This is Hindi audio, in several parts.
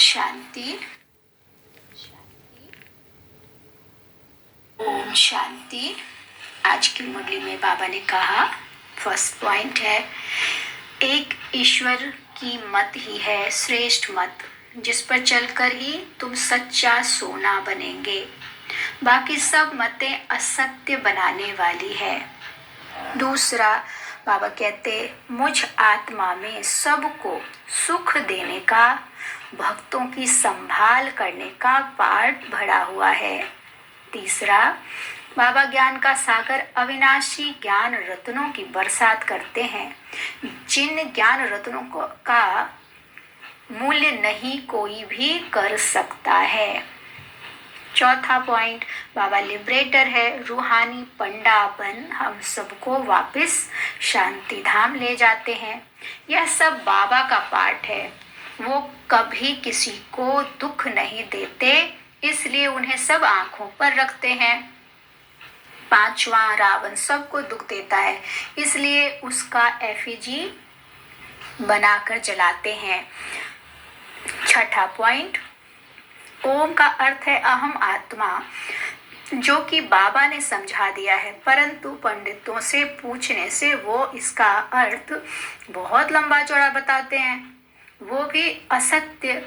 शांति। ओम शांति। आज की मुरली में बाबा ने कहा, फर्स्ट पॉइंट है, एक ईश्वर की मत ही है श्रेष्ठ मत, जिस पर चलकर ही तुम सच्चा सोना बनेंगे। बाकी सब मतें असत्य बनाने वाली है। दूसरा, बाबा कहते, मुझ आत्मा में सबको सुख देने का, भक्तों की संभाल करने का पाठ भरा हुआ है। तीसरा, बाबा ज्ञान का सागर अविनाशी ज्ञान रत्नों की बरसात करते हैं, जिन ज्ञान रत्नों का मूल्य नहीं कोई भी कर सकता है। चौथा पॉइंट, बाबा लिबरेटर है, रूहानी पंडापन हम सबको वापस शांति धाम ले जाते हैं। यह सब बाबा का पाठ है। वो कभी किसी को दुख नहीं देते, इसलिए उन्हें सब आंखों पर रखते हैं। पांचवा, रावण सबको दुख देता है, इसलिए उसका एफिजी बनाकर जलाते हैं। छठा पॉइंट, ओम का अर्थ है अहम आत्मा, जो कि बाबा ने समझा दिया है, परंतु पंडितों से पूछने से वो इसका अर्थ बहुत लंबा चौड़ा बताते हैं। वो भी असत्य,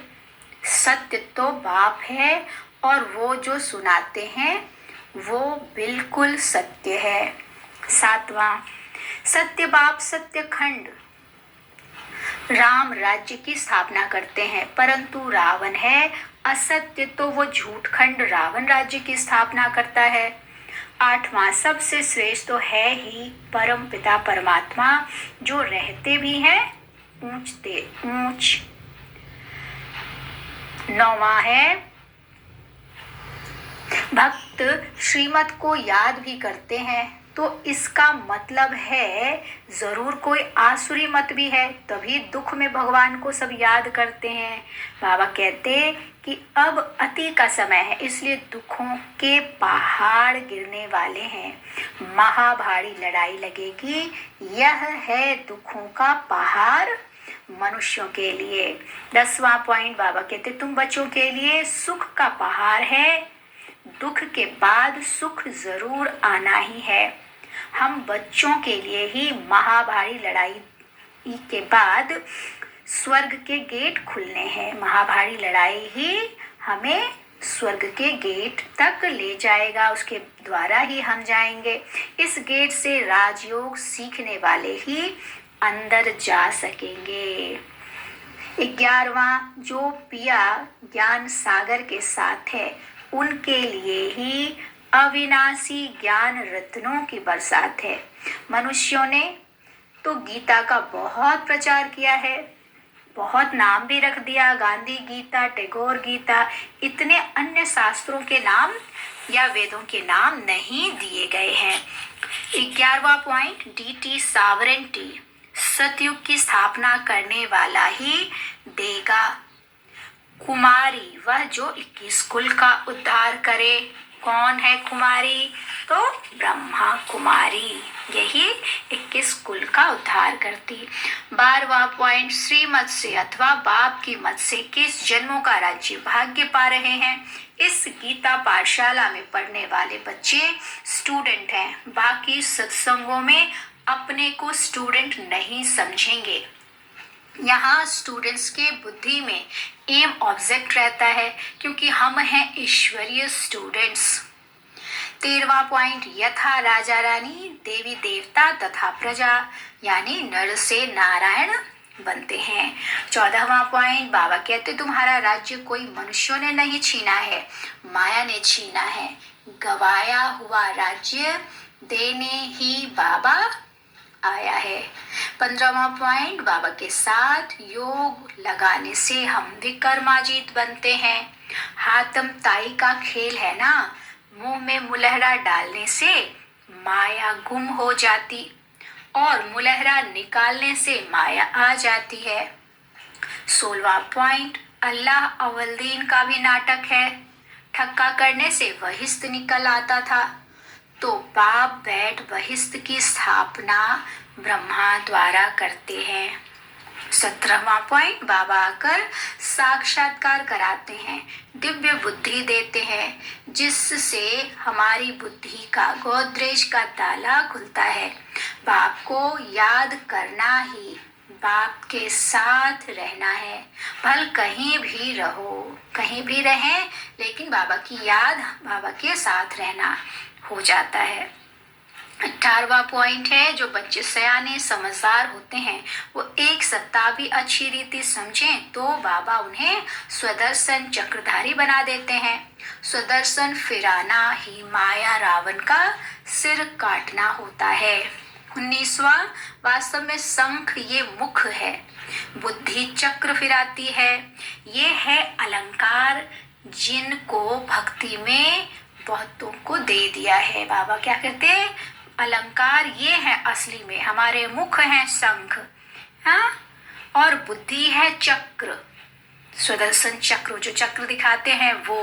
सत्य तो बाप है, और वो जो सुनाते हैं वो बिल्कुल सत्य है। सातवां, सत्य बाप सत्य खंड राम राज्य की स्थापना करते हैं, परंतु रावण है असत्य, तो वो झूठ खंड रावण राज्य की स्थापना करता है। आठवां, सबसे श्रेष्ठ तो है ही परम पिता परमात्मा, जो रहते भी हैं ऊंचते ऊंच। नौवां है, भक्त श्रीमत को याद भी करते हैं, तो इसका मतलब है जरूर कोई आसुरी मत भी है, तभी दुख में भगवान को सब याद करते हैं। बाबा कहते कि अब अति का समय है, इसलिए दुखों के पहाड़ गिरने वाले हैं, महाभारी लड़ाई लगेगी। यह है दुखों का पहाड़ मनुष्यों के लिए। 10वां पॉइंट, बाबा कहते तुम बच्चों के लिए सुख का पहाड़ है, दुख के बाद सुख जरूर आना ही है। हम बच्चों के लिए ही महाभारी लड़ाई के बाद स्वर्ग के गेट खुलने हैं। महाभारी लड़ाई ही हमें स्वर्ग के गेट तक ले जाएगा, उसके द्वारा ही हम जाएंगे। इस गेट से राजयोग सीखने वाले ही अंदर जा सकेंगे। 11वां, जो पिया ज्ञान सागर के साथ है, उनके लिए ही अविनाशी ज्ञान रत्नों की बरसात है। मनुष्यों ने तो गीता का बहुत प्रचार किया है, बहुत नाम भी रख दिया, गांधी गीता, टैगोर गीता, इतने अन्य शास्त्रों के नाम या वेदों के नाम नहीं दिए गए हैं। 11वां पॉइंट, डीटी सावरेंटी, सतयुग की स्थापना करने वाला ही देगा। कुमारी, वह जो 21 कुल का उद्धार करे। कौन है कुमारी? तो ब्रह्मा कुमारी, यही 21 कुल का उद्धार करती। 12वां पॉइंट, श्रीमत से अथवा बाप की मत से किस जन्मों का राज्य भाग्य पा रहे हैं। इस गीता पाठशाला में पढ़ने वाले बच्चे स्टूडेंट हैं, बाकी सत्संगों में अपने को स्टूडेंट नहीं समझेंगे। यहाँ स्टूडेंट्स के बुद्धि में एम ऑब्जेक्ट रहता है, क्योंकि हम हैं ईश्वरीय स्टूडेंट्स। 13वां पॉइंट, यथा राजा रानी देवी देवता तथा प्रजा, यानी नर से नारायण बनते हैं। 14वां पॉइंट, बाबा कहते तुम्हारा राज्य कोई मनुष्यों ने नहीं छीना है, माया ने छीना है। गवाया हुआ राज्य देने ही बाबा आया है। 15वां पॉइंट, बाबा के साथ योग लगाने से हम विक्रमाजीत बनते हैं। हाथम ताई का खेल है ना, मुंह में मुलहरा डालने से माया गुम हो जाती और मुलहरा निकालने से माया आ जाती है। 16वां पॉइंट, अल्लाह अवलदीन का भी नाटक है, ठक्का करने से बहिश्त निकल आता था, तो बाप बैठ बहिश्त की स्थापना ब्रह्मा द्वारा करते हैं। 17वां पॉइंट, बाबा आकर साक्षात्कार कराते हैं, दिव्य बुद्धि देते हैं, जिससे हमारी बुद्धि का गोदरेज का ताला खुलता है। बाप को याद करना ही बाप के साथ रहना है। भल कहीं भी रहो, कहीं भी रहें, लेकिन बाबा की याद, बाबा के साथ रहना हो जाता है। 18वां पॉइंट है, जो बच्चे सयाने समझदार होते हैं वो एक सत्ता भी अच्छी रीति समझें तो बाबा उन्हें स्वदर्शन चक्रधारी बना देते हैं। स्वदर्शन फिराना ही माया रावण का सिर काटना होता है। 19वां, वास्तव में शंख ये मुख है, बुद्धि चक्र फिराती है। ये है अलंकार जिनको भक्ति में बहुतों को दे दिया है। बाबा क्या कहते हैं, अलंकार ये है असली में, हमारे मुख हैं शंख, हाँ, और बुद्धि है चक्र, सुदर्शन चक्र जो चक्र दिखाते हैं वो,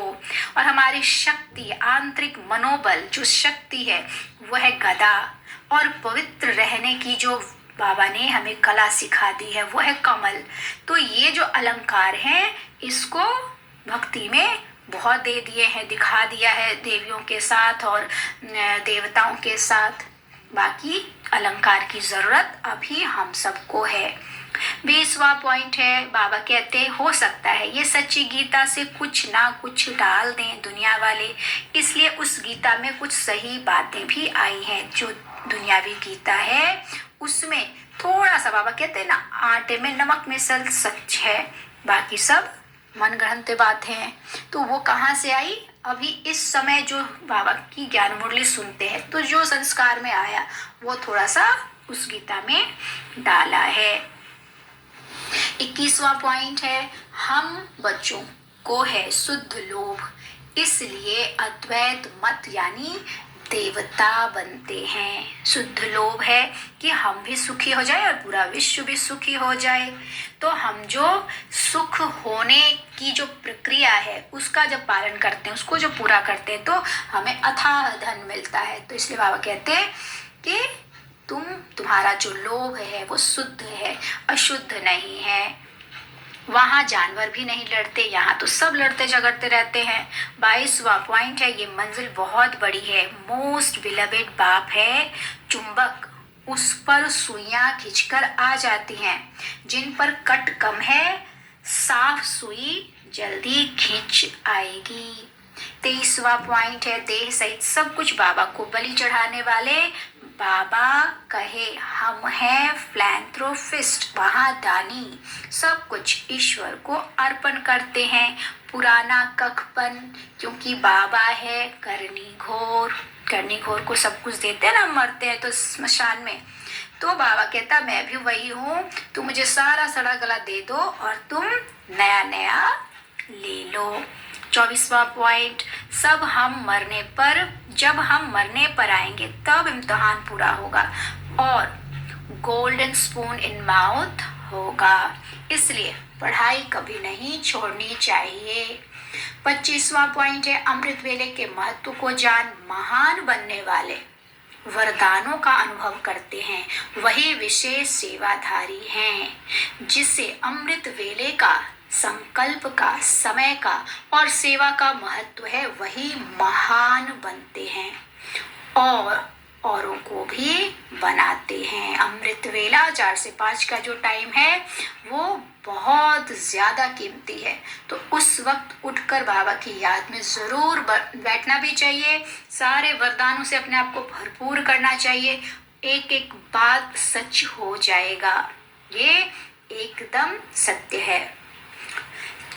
और हमारी शक्ति, आंतरिक मनोबल जो शक्ति है वो है गदा, और पवित्र रहने की जो बाबा ने हमें कला सिखा दी है वो है कमल। तो ये जो अलंकार हैं इसको भक्ति में बहुत दे दिए हैं, दिखा दिया है देवियों के साथ और देवताओं के साथ। बाकी अलंकार की जरूरत अभी हम सबको है। 20वां पॉइंट है, बाबा कहते हैं हो सकता है ये सच्ची गीता से कुछ ना कुछ डाल दें दुनिया वाले, इसलिए उस गीता में कुछ सही बातें भी आई हैं। जो दुनियावी गीता है उसमें थोड़ा सा, बाबा कहते हैं ना, आटे में नमक मिसल सच है, बाकी सब मन गढ़ंत बातें हैं। तो वो कहाँ से आई, अभी इस समय जो बाबा की ज्ञान मुरली सुनते हैं तो जो संस्कार में आया वो थोड़ा सा उस गीता में डाला है। 21वां पॉइंट है, हम बच्चों को है शुद्ध लोभ, इसलिए अद्वैत मत यानी देवता बनते हैं। शुद्ध लोभ है कि हम भी सुखी हो जाए और पूरा विश्व भी सुखी हो जाए। तो हम जो सुख होने की जो प्रक्रिया है उसका जब पालन करते हैं, उसको जो पूरा करते हैं, तो हमें अथाह धन मिलता है। तो इसलिए बाबा कहते हैं कि तुम्हारा जो लोभ है वो शुद्ध है, अशुद्ध नहीं है। वहाँ जानवर भी नहीं लड़ते, यहाँ तो सब लड़ते झगड़ते रहते हैं। 22वां पॉइंट है, ये मंजिल बहुत बड़ी है, मोस्ट बिलवेड बाप है चुंबक, उस पर सुइयां खींचकर आ जाती हैं। जिन पर कट कम है, साफ सुई जल्दी खींच आएगी। 23वां पॉइंट है, देह सहित सब कुछ बाबा को बलि चढ़ाने वाले। बाबा कहे हम हैं फिलैंथ्रोपिस्ट, महादानी, सब कुछ ईश्वर को अर्पण करते हैं। पुराना कखपन, क्योंकि बाबा है करनी घोर, करनी घोर को सब कुछ देते हैं ना, मरते हैं तो स्मशान में। तो बाबा कहता मैं भी वही हूँ, तुम मुझे सारा सड़ा गला दे दो और तुम नया नया ले लो। 24वां पॉइंट, सब हम मरने पर, जब हम मरने पर आएंगे तब इम्तिहान पूरा होगा और गोल्डन स्पून इन माउथ होगा, इसलिए पढ़ाई कभी नहीं छोड़नी चाहिए। 25वां पॉइंट है, अमृत वेले के महत्व को जान महान बनने वाले वरदानों का अनुभव करते हैं, वही विशेष सेवाधारी हैं। जिसे अमृत वेले का, संकल्प का, समय का और सेवा का महत्व है, वही महान बनते हैं और औरों को भी बनाते हैं। अमृत वेला 4 से 5 का जो टाइम है वो बहुत ज़्यादा कीमती है, तो उस वक्त उठकर बाबा की याद में ज़रूर बैठना भी चाहिए। सारे वरदानों से अपने आप को भरपूर करना चाहिए, एक एक बात सच हो जाएगा, ये एकदम सत्य है।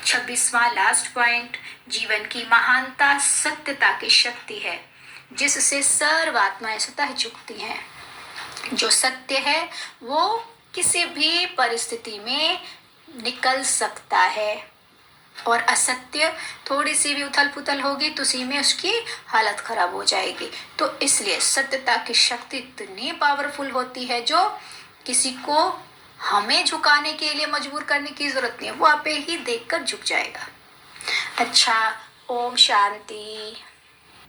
26वां लास्ट पॉइंट, जीवन की महानता सत्यता की शक्ति है, जिससे सर्व आत्माएं स्वतः झुकती हैं। जो सत्य है वो किसी भी परिस्थिति में निकल सकता है और असत्य थोड़ी सी भी उथल पुथल होगी तो उसी में उसकी हालत खराब हो जाएगी। तो इसलिए सत्यता की शक्ति इतनी पावरफुल होती है जो किसी को हमें झुकाने के लिए मजबूर करने की जरूरत नहीं है, वो आपे ही देखकर झुक जाएगा। अच्छा, ओम शांति।